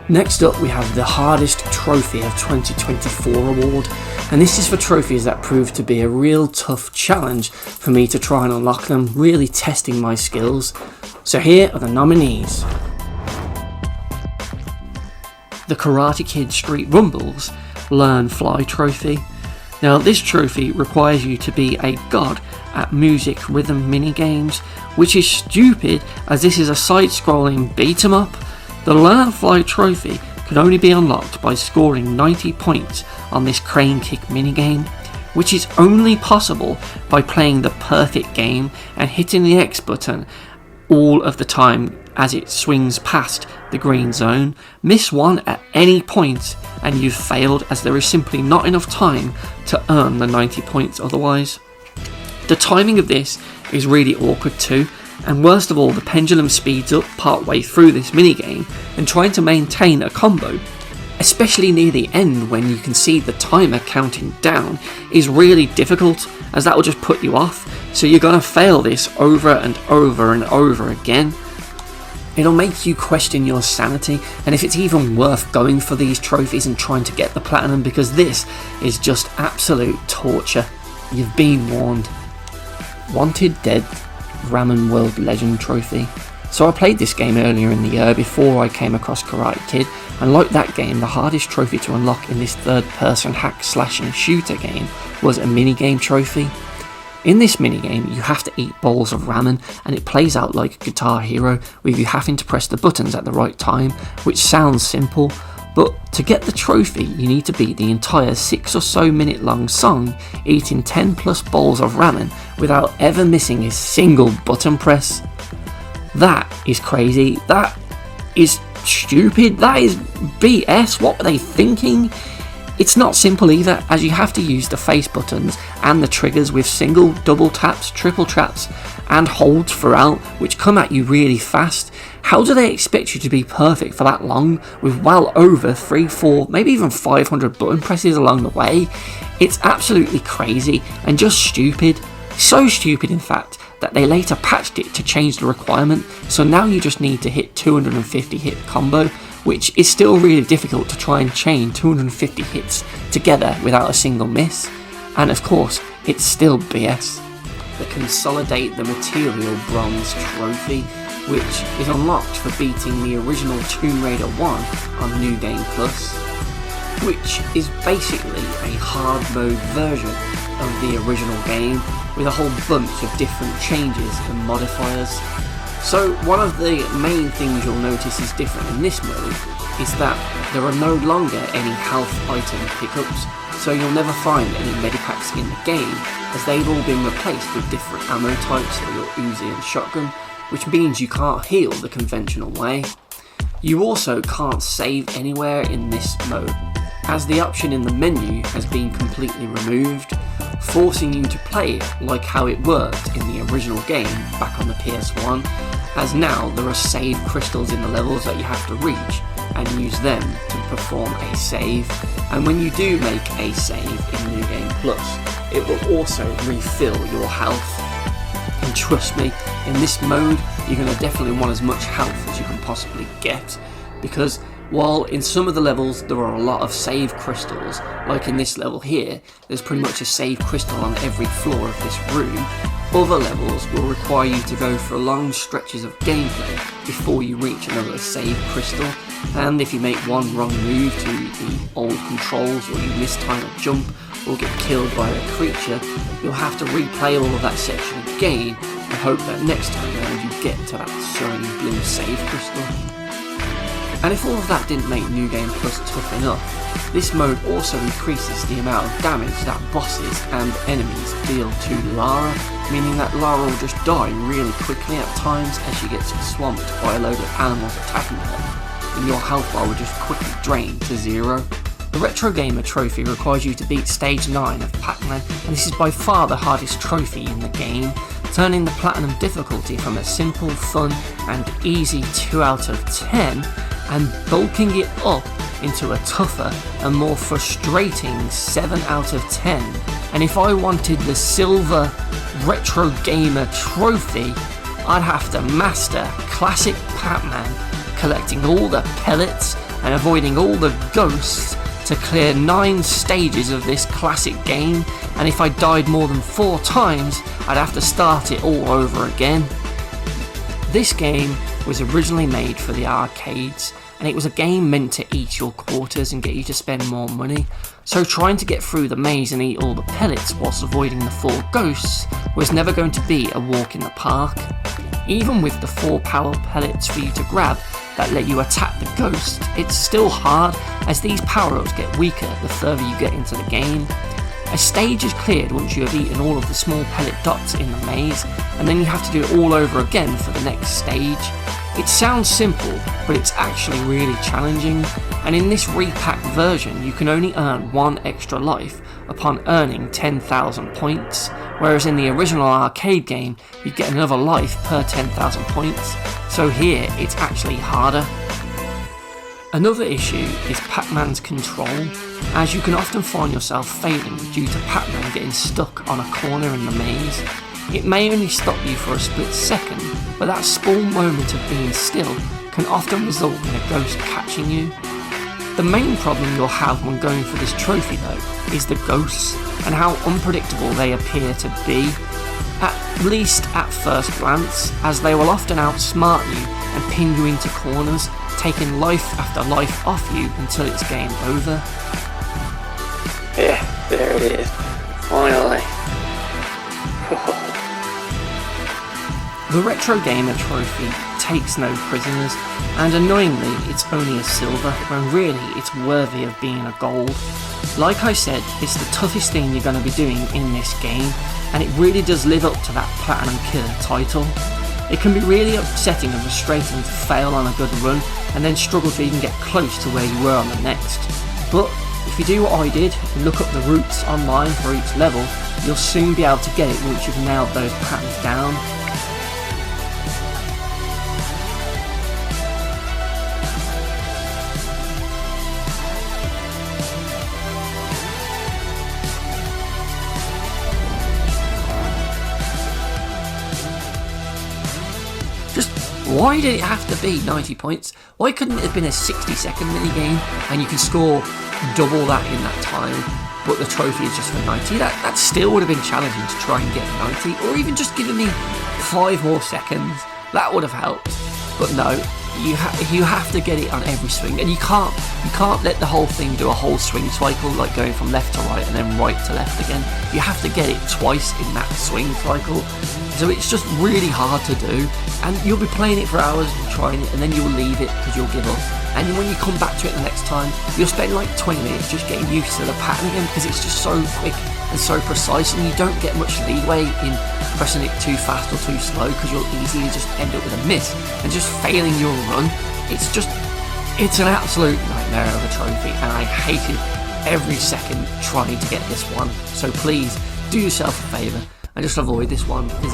Next up we have the hardest trophy of 2024 award, and this is for trophies that proved to be a real tough challenge for me to try and unlock them, really testing my skills. So here are the nominees. The Karate Kid Street Rumbles Learn Fly Trophy. Now this trophy requires you to be a god at music rhythm minigames, which is stupid as this is a side-scrolling beat 'em up. The Learn Fly trophy can only be unlocked by scoring 90 points on this crane kick minigame, which is only possible by playing the perfect game and hitting the X button all of the time as it swings past the green zone. Miss one at any point and you've failed, as there is simply not enough time to earn the 90 points otherwise. The timing of this is really awkward too, and worst of all, the pendulum speeds up partway through this minigame, and trying to maintain a combo, especially near the end when you can see the timer counting down, is really difficult, as that will just put you off, so you're gonna fail this over and over and over again. It'll make you question your sanity and if it's even worth going for these trophies and trying to get the platinum, because this is just absolute torture. You've been warned. Wanted Dead Ramen World Legend Trophy. So I played this game earlier in the year before I came across Karate Kid, and like that game, the hardest trophy to unlock in this third-person hack slash and shooter game was a minigame trophy. In this minigame, you have to eat bowls of ramen, and it plays out like Guitar Hero, with you having to press the buttons at the right time, which sounds simple, but to get the trophy, you need to beat the entire 6 or so minute long song, eating 10 plus bowls of ramen without ever missing a single button press. That is crazy. That is stupid. That is BS. What were they thinking? It's not simple either, as you have to use the face buttons and the triggers with single, double taps, triple taps and holds throughout, which come at you really fast. How do they expect you to be perfect for that long with well over 3, 4, maybe even 500 button presses along the way? It's absolutely crazy and just stupid. So stupid in fact that they later patched it to change the requirement, so now you just need to hit 250 hit combo, which is still really difficult to try and chain 250 hits together without a single miss. And of course, it's still BS. The Consolidate the Material Bronze Trophy, which is unlocked for beating the original Tomb Raider 1 on New Game Plus, which is basically a hard mode version of the original game with a whole bunch of different changes and modifiers. So one of the main things you'll notice is different in this mode is that there are no longer any health item pickups, so you'll never find any medipacks in the game, as they've all been replaced with different ammo types for your Uzi and shotgun, which means you can't heal the conventional way. You also can't save anywhere in this mode, as the option in the menu has been completely removed, forcing you to play it like how it worked in the original game back on the PS1, as now there are save crystals in the levels that you have to reach and use them to perform a save, and when you do make a save in New Game Plus, it will also refill your health. And trust me, in this mode you're going to definitely want as much health as you can possibly get, because while in some of the levels there are a lot of save crystals, like in this level here, there's pretty much a save crystal on every floor of this room, other levels will require you to go for long stretches of gameplay before you reach another save crystal, and if you make one wrong move to the old controls, or you mistime a jump or get killed by a creature, you'll have to replay all of that section again and hope that next time around you get to that shiny blue save crystal. And if all of that didn't make New Game Plus tough enough, this mode also increases the amount of damage that bosses and enemies deal to Lara, meaning that Lara will just die really quickly at times as she gets swamped by a load of animals attacking her, and your health bar will just quickly drain to 0. The Retro Gamer trophy requires you to beat stage 9 of Pac-Man, and this is by far the hardest trophy in the game. turning the Platinum difficulty from a simple, fun and easy 2 out of 10 and bulking it up into a tougher and more frustrating 7 out of 10. And if I wanted the Silver Retro Gamer trophy, I'd have to master Classic Pac-Man, collecting all the pellets and avoiding all the ghosts to clear 9 stages of this classic game, and if I died more than 4 times, I'd have to start it all over again. This game was originally made for the arcades, and it was a game meant to eat your quarters and get you to spend more money, so trying to get through the maze and eat all the pellets whilst avoiding the 4 ghosts was never going to be a walk in the park. Even with the 4 power pellets for you to grab that let you attack the ghost, it's still hard as these power-ups get weaker the further you get into the game. A stage is cleared once you have eaten all of the small pellet dots in the maze, and then you have to do it all over again for the next stage. It sounds simple, but it's actually really challenging, and in this repacked version you can only earn 1 extra life upon earning 10,000 points, whereas in the original arcade game you'd get another life per 10,000 points, so here it's actually harder. Another issue is Pac-Man's control, as you can often find yourself failing due to Pac-Man getting stuck on a corner in the maze. It may only stop you for a split second, but that small moment of being still can often result in a ghost catching you. The main problem you'll have when going for this trophy though is the ghosts and how unpredictable they appear to be, at least at first glance, as they will often outsmart you and pin you into corners, taking life after life off you until it's game over. Yeah, there it is. Finally. The Retro Gamer trophy takes no prisoners, and annoyingly it's only a silver when really it's worthy of being a gold. Like I said, it's the toughest thing you're going to be doing in this game, and it really does live up to that Platinum Killer title. It can be really upsetting and frustrating to fail on a good run and then struggle to even get close to where you were on the next. But if you do what I did and look up the routes online for each level, you'll soon be able to get it once you've nailed those patterns down. Why did it have to be 90 points? Why couldn't it have been a 60-second minigame and you can score double that in that time, but the trophy is just for 90? That still would have been challenging to try and get 90, or even just giving me 5 more seconds. That would have helped. But no, you have to get it on every swing, and you can't let the whole thing do a whole swing cycle, like going from left to right and then right to left again. You have to get it twice in that swing cycle. So it's just really hard to do, and you'll be playing it for hours and trying it, and then you'll leave it because you'll give up. And when you come back to it the next time, you'll spend like 20 minutes just getting used to the pattern again, because it's just so quick and so precise, and you don't get much leeway in pressing it too fast or too slow, because you'll easily just end up with a miss and just failing your run. It's an absolute nightmare of a trophy, and I hated every second trying to get this one. So please do yourself a favour and just avoid this one, because